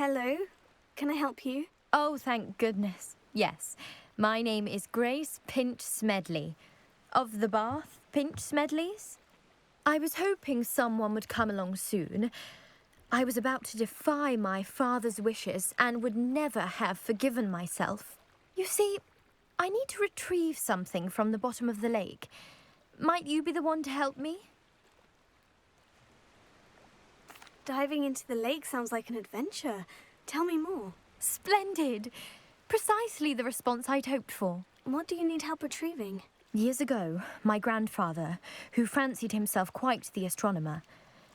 Hello? Can I help you? Oh, thank goodness. Yes, my name is Grace Pinch Smedley, of the Bath Pinch Smedleys. I was hoping someone would come along soon. I was about to defy my father's wishes and would never have forgiven myself. You see, I need to retrieve something from the bottom of the lake. Might you be the one to help me? Diving into the lake sounds like an adventure. Tell me more. Splendid! Precisely the response I'd hoped for. What do you need help retrieving? Years ago, my grandfather, who fancied himself quite the astronomer,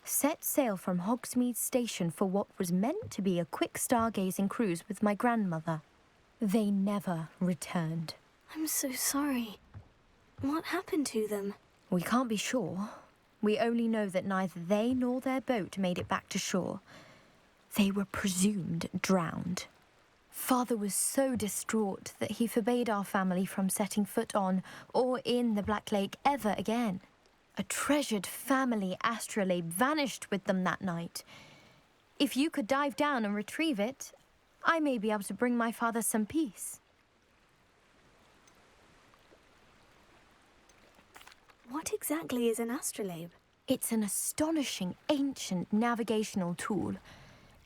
set sail from Hogsmeade Station for what was meant to be a quick stargazing cruise with my grandmother. They never returned. I'm so sorry. What happened to them? We can't be sure. We only know that neither they nor their boat made it back to shore. They were presumed drowned. Father was so distraught that he forbade our family from setting foot on or in the Black Lake ever again. A treasured family astrolabe vanished with them that night. If you could dive down and retrieve it, I may be able to bring my father some peace. What exactly is an astrolabe? It's an astonishing ancient navigational tool.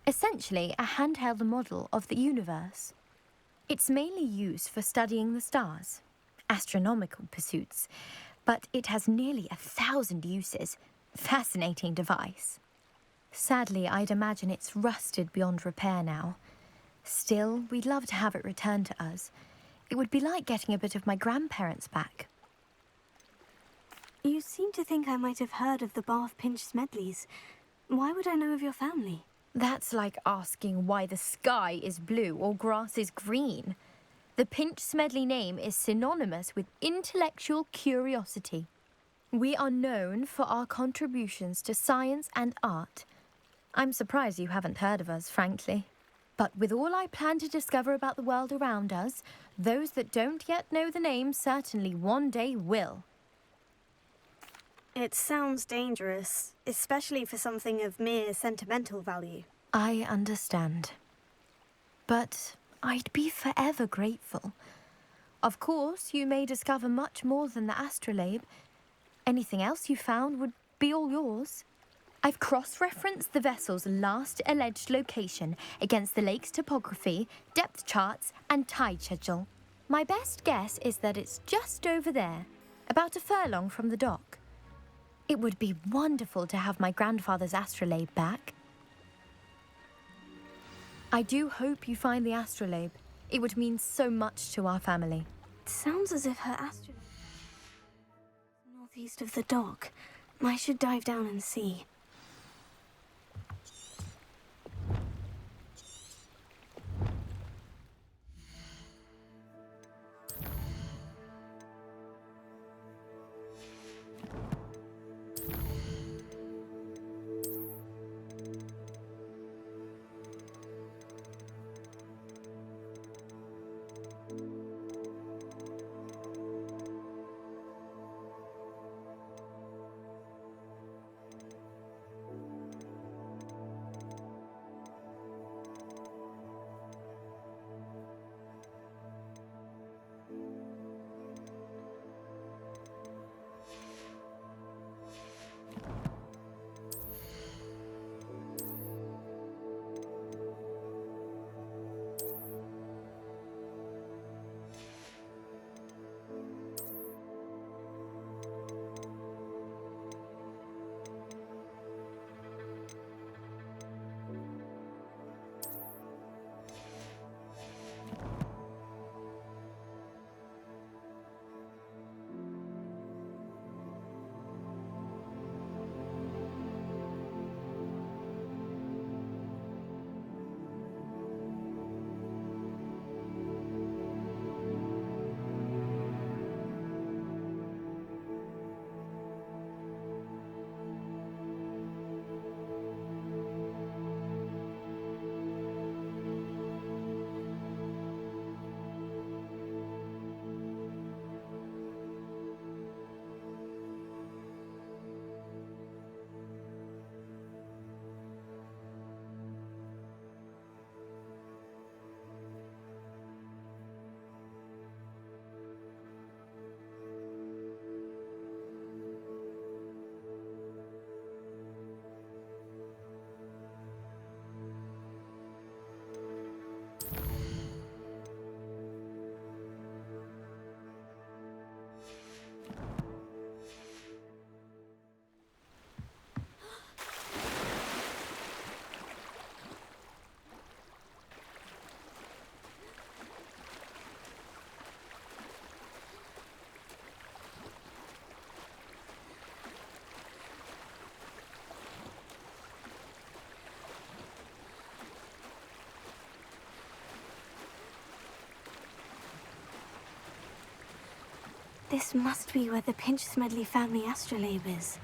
Essentially a handheld model of the universe. It's mainly used for studying the stars, astronomical pursuits, but it has nearly 1,000 uses. Fascinating device. Sadly, I'd imagine it's rusted beyond repair now. Still, we'd love to have it returned to us. It would be like getting a bit of my grandparents back. You seem to think I might have heard of the Bath Pinch Smedleys. Why would I know of your family? That's like asking why the sky is blue or grass is green. The Pinch Smedley name is synonymous with intellectual curiosity. We are known for our contributions to science and art. I'm surprised you haven't heard of us, frankly. But with all I plan to discover about the world around us, those that don't yet know the name certainly one day will. It sounds dangerous, especially for something of mere sentimental value. I understand. But I'd be forever grateful. Of course, you may discover much more than the astrolabe. Anything else you found would be all yours. I've cross-referenced the vessel's last alleged location against the lake's topography, depth charts, and tide schedule. My best guess is that it's just over there, about a furlong from the dock. It would be wonderful to have my grandfather's astrolabe back. I do hope you find the astrolabe. It would mean so much to our family. It sounds as if her astrolabe is northeast of the dock. I should dive down and see. This must be where the Pinch-Smedley family astrolabe is.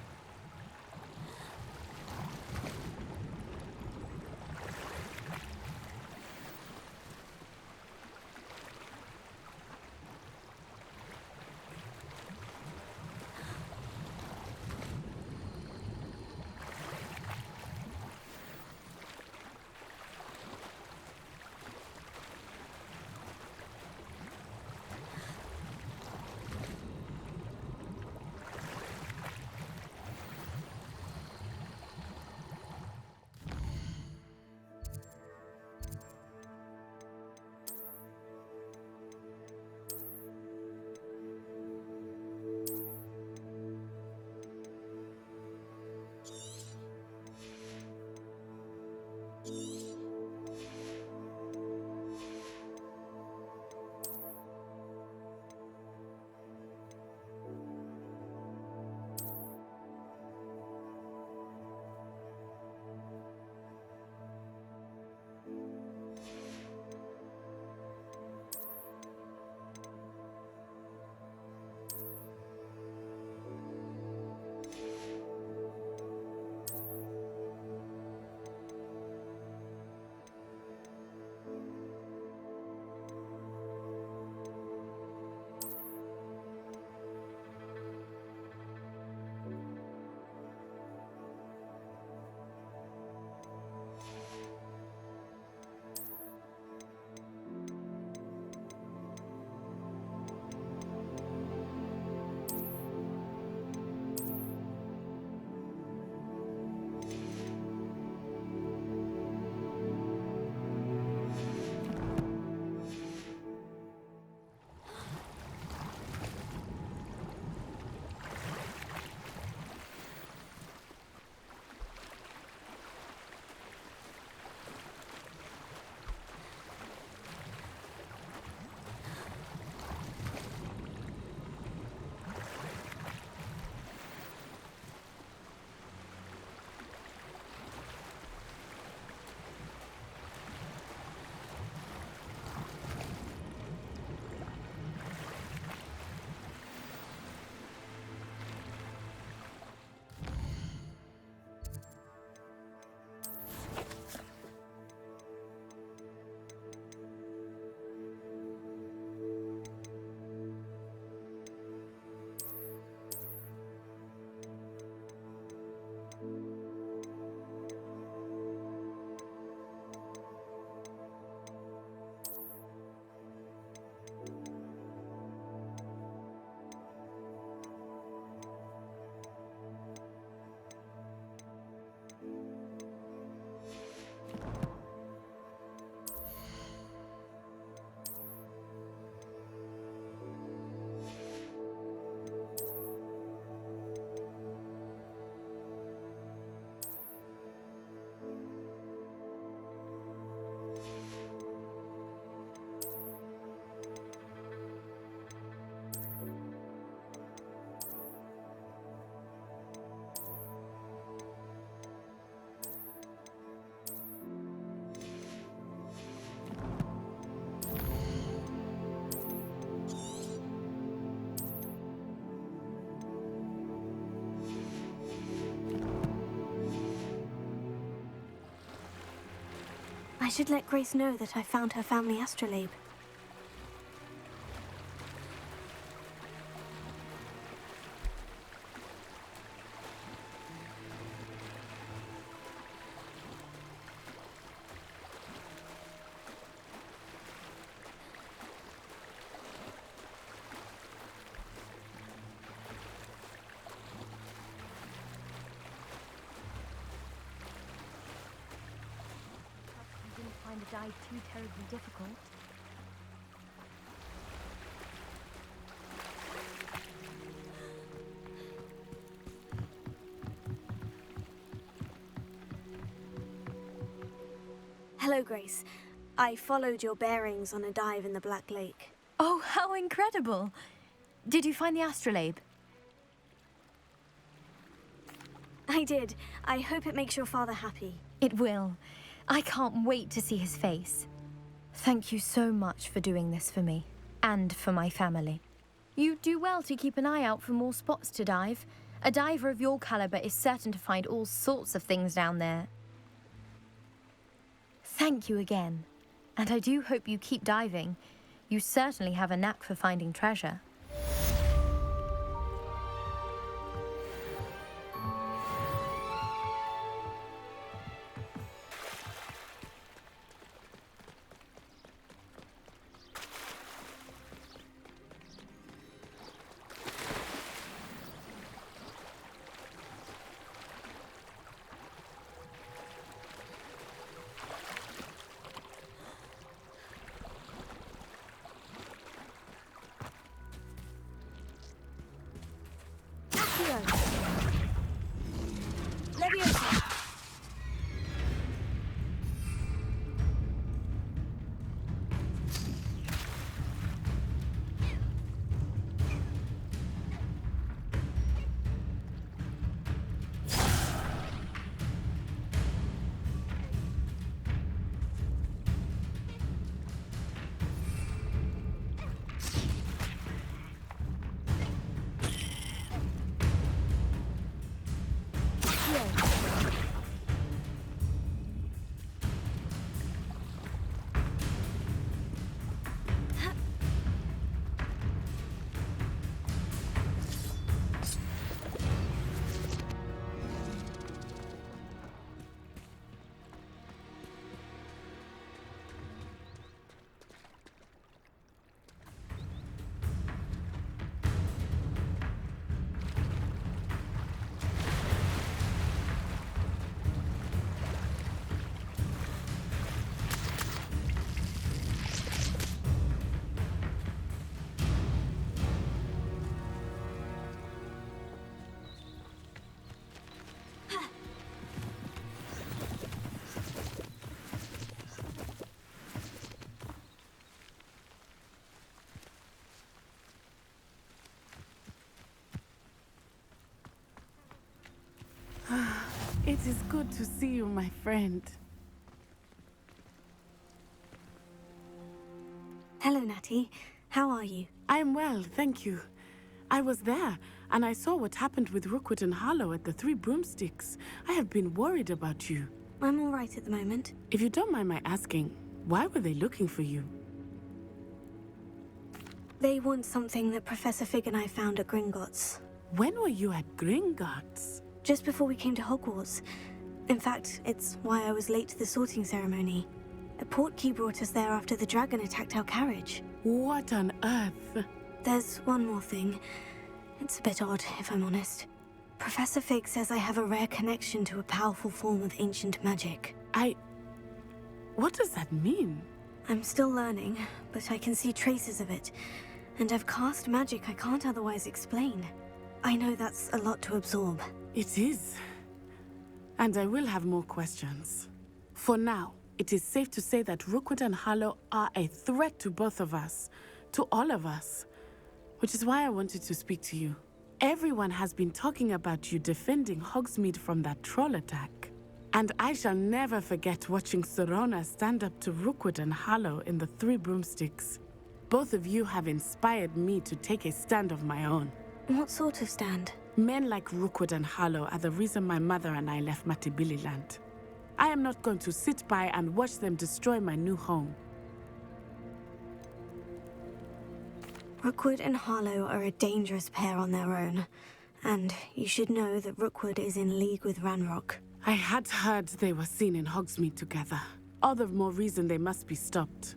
I should let Grace know that I found her family astrolabe. Find the dive too terribly difficult. Hello, Grace. I followed your bearings on a dive in the Black Lake. Oh, how incredible! Did you find the astrolabe? I did. I hope it makes your father happy. It will. I can't wait to see his face. Thank you so much for doing this for me, and for my family. You do well to keep an eye out for more spots to dive. A diver of your caliber is certain to find all sorts of things down there. Thank you again. And I do hope you keep diving. You certainly have a knack for finding treasure. It is good to see you, my friend. Hello, Natty. How are you? I'm well, thank you. I was there, and I saw what happened with Rookwood and Harlow at the Three Broomsticks. I have been worried about you. I'm all right at the moment. If you don't mind my asking, why were they looking for you? They want something that Professor Fig and I found at Gringotts. When were you at Gringotts? Just before we came to Hogwarts. In fact, it's why I was late to the sorting ceremony. A portkey brought us there after the dragon attacked our carriage. What on earth? There's one more thing. It's a bit odd, if I'm honest. Professor Fig says I have a rare connection to a powerful form of ancient magic. What does that mean? I'm still learning, but I can see traces of it. And I've cast magic I can't otherwise explain. I know that's a lot to absorb. It is. And I will have more questions. For now, it is safe to say that Rookwood and Harlow are a threat to both of us. To all of us. Which is why I wanted to speak to you. Everyone has been talking about you defending Hogsmeade from that troll attack. And I shall never forget watching Serona stand up to Rookwood and Harlow in the Three Broomsticks. Both of you have inspired me to take a stand of my own. What sort of stand? Men like Rookwood and Harlow are the reason my mother and I left Matibililand. I am not going to sit by and watch them destroy my new home. Rookwood and Harlow are a dangerous pair on their own. And you should know that Rookwood is in league with Ranrock. I had heard they were seen in Hogsmeade together. All the more reason they must be stopped.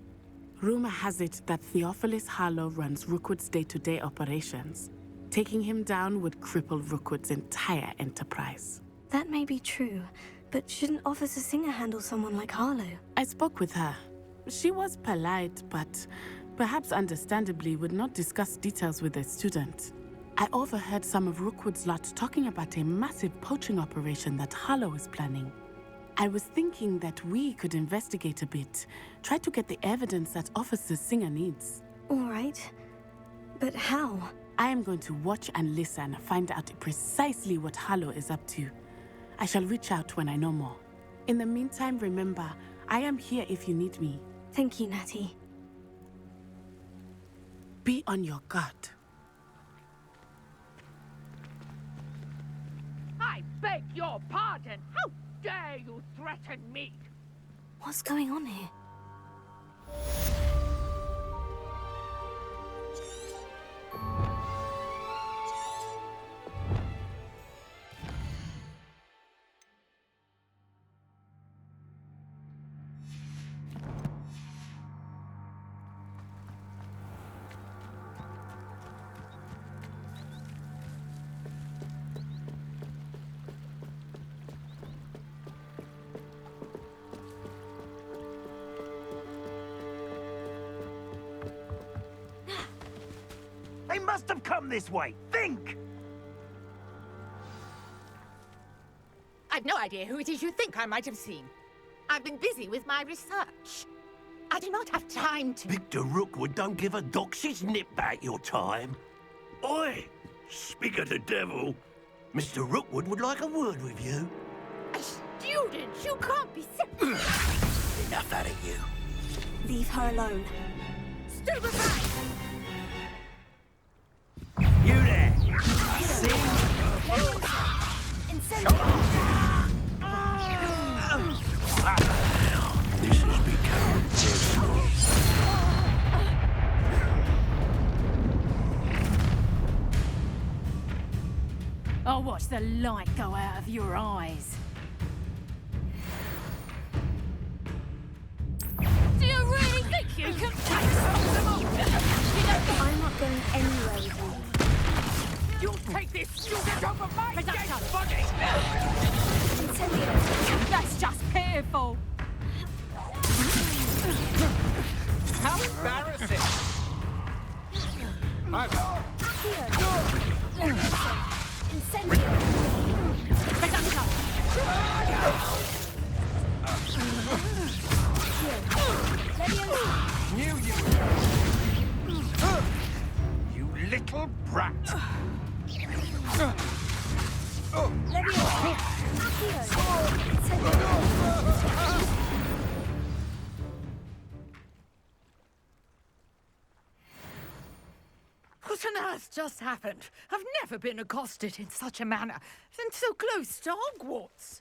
Rumor has it that Theophilus Harlow runs Rookwood's day-to-day operations. Taking him down would cripple Rookwood's entire enterprise. That may be true, but shouldn't Officer Singer handle someone like Harlow? I spoke with her. She was polite, but perhaps understandably would not discuss details with a student. I overheard some of Rookwood's lot talking about a massive poaching operation that Harlow is planning. I was thinking that we could investigate a bit, try to get the evidence that Officer Singer needs. All right. But how? I am going to watch and listen, find out precisely what Harlow is up to. I shall reach out when I know more. In the meantime, remember, I am here if you need me. Thank you, Natty. Be on your guard. dare you threaten me? What's going on here? They must have come this way. Think! I've no idea who it is you think I might have seen. I've been busy with my research. I do not have time to... Victor Rookwood don't give a doxy's nip back your time. Oi! Speak of the devil. Mr. Rookwood would like a word with you. A student? You can't be Enough out of you. Leave her alone. Stand aside! You there! See? This has become personal. I'll watch the light go out of your eyes. Do you really think you can take some of them all? I'm not going anywhere with you. You'll take this student over my dead body! That's just pitiful. How embarrassing! Knew you. You little brat. What on earth just happened? I've never been accosted in such a manner, and so close to Hogwarts.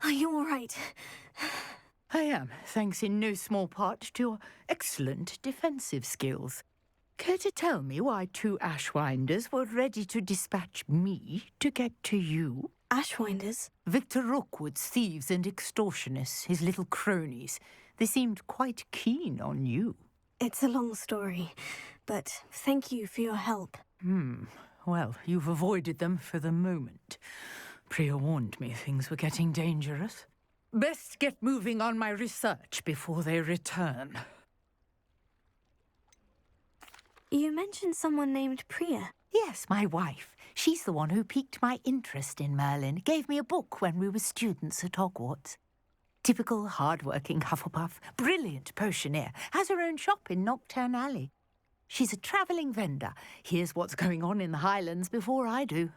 Are you all right? I am, thanks in no small part to your excellent defensive skills. Care to tell me why two Ashwinders were ready to dispatch me to get to you? Ashwinders? Victor Rookwood's thieves and extortionists, his little cronies. They seemed quite keen on you. It's a long story, but thank you for your help. Well, you've avoided them for the moment. Priya warned me things were getting dangerous. Best get moving on my research before they return. You mentioned someone named Priya. Yes, my wife. She's the one who piqued my interest in Merlin. Gave me a book when we were students at Hogwarts. Typical hard-working Hufflepuff, brilliant potioneer, has her own shop in Knockturn Alley. She's a travelling vendor. Hears what's going on in the Highlands before I do.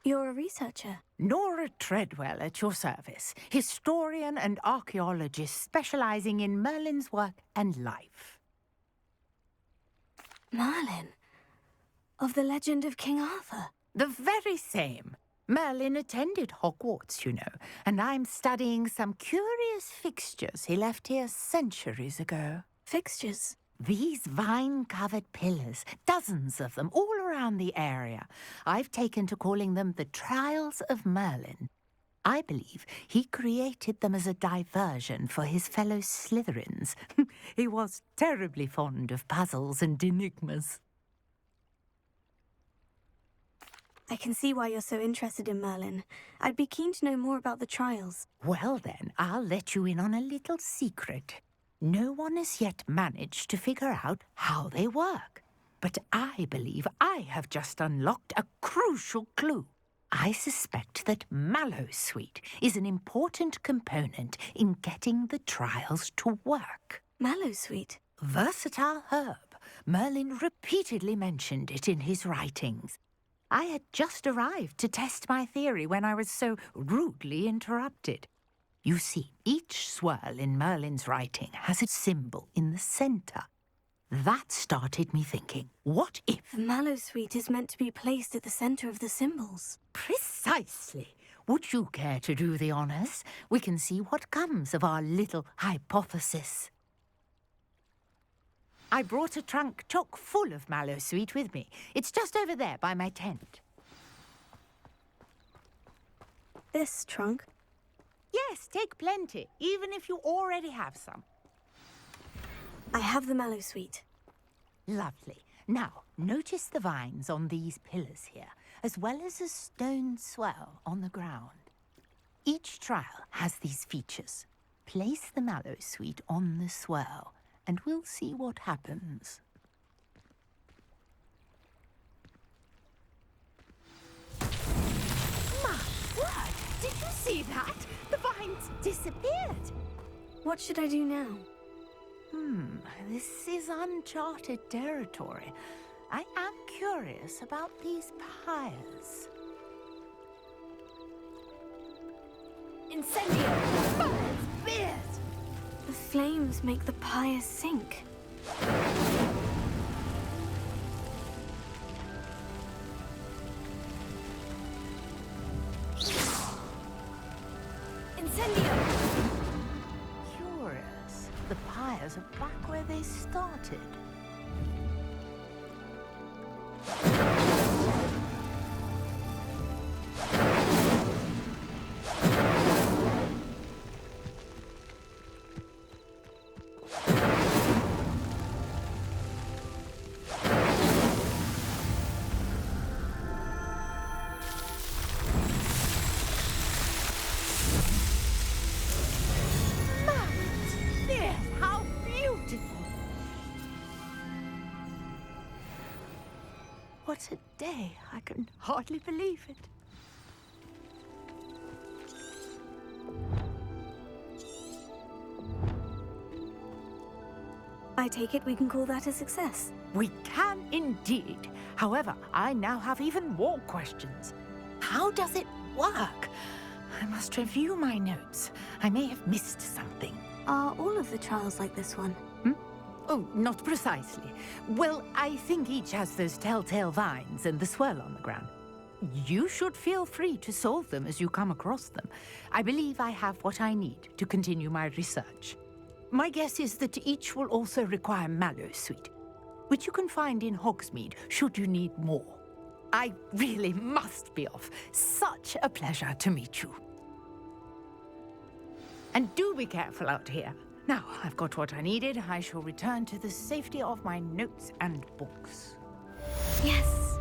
You're a researcher. Nora Treadwell at your service, historian and archaeologist specialising in Merlin's work and life. Merlin? Of the legend of King Arthur? The very same. Merlin attended Hogwarts, you know, and I'm studying some curious fixtures he left here centuries ago. Fixtures? These vine-covered pillars, dozens of them, all around the area. I've taken to calling them the Trials of Merlin. I believe he created them as a diversion for his fellow Slytherins. He was terribly fond of puzzles and enigmas. I can see why you're so interested in Merlin. I'd be keen to know more about the trials. Well then, I'll let you in on a little secret. No one has yet managed to figure out how they work. But I believe I have just unlocked a crucial clue. I suspect that Mallowsweet is an important component in getting the trials to work. Mallowsweet? Versatile herb. Merlin repeatedly mentioned it in his writings. I had just arrived to test my theory when I was so rudely interrupted. You see, each swirl in Merlin's writing has a symbol in the centre. That started me thinking, what if... The Mallowsweet is meant to be placed at the centre of the symbols. Precisely. Would you care to do the honours? We can see what comes of our little hypothesis. I brought a trunk chock full of Mallowsweet with me. It's just over there by my tent. This trunk? Yes, take plenty, even if you already have some. I have the Mallowsweet. Lovely. Now, notice the vines on these pillars here, as well as a stone swell on the ground. Each trial has these features. Place the Mallowsweet on the swirl, and we'll see what happens. My word! Did you see that? The vines disappeared. What should I do now? This is uncharted territory. I am curious about these pyres. Incendio! Fires! Beers! The flames make the pyre sink. Incendio! Curious. The pyres are back where they started. How beautiful! What a day! I can hardly believe it. I take it we can call that a success. We can indeed. However, I now have even more questions. How does it work? I must review my notes. I may have missed something. Are all of the trials like this one? Oh, not precisely. Well, I think each has those telltale vines and the swirl on the ground. You should feel free to solve them as you come across them. I believe I have what I need to continue my research. My guess is that each will also require Mallowsweet, which you can find in Hogsmeade should you need more. I really must be off. Such a pleasure to meet you. And do be careful out here. Now, I've got what I needed. I shall return to the safety of my notes and books. Yes.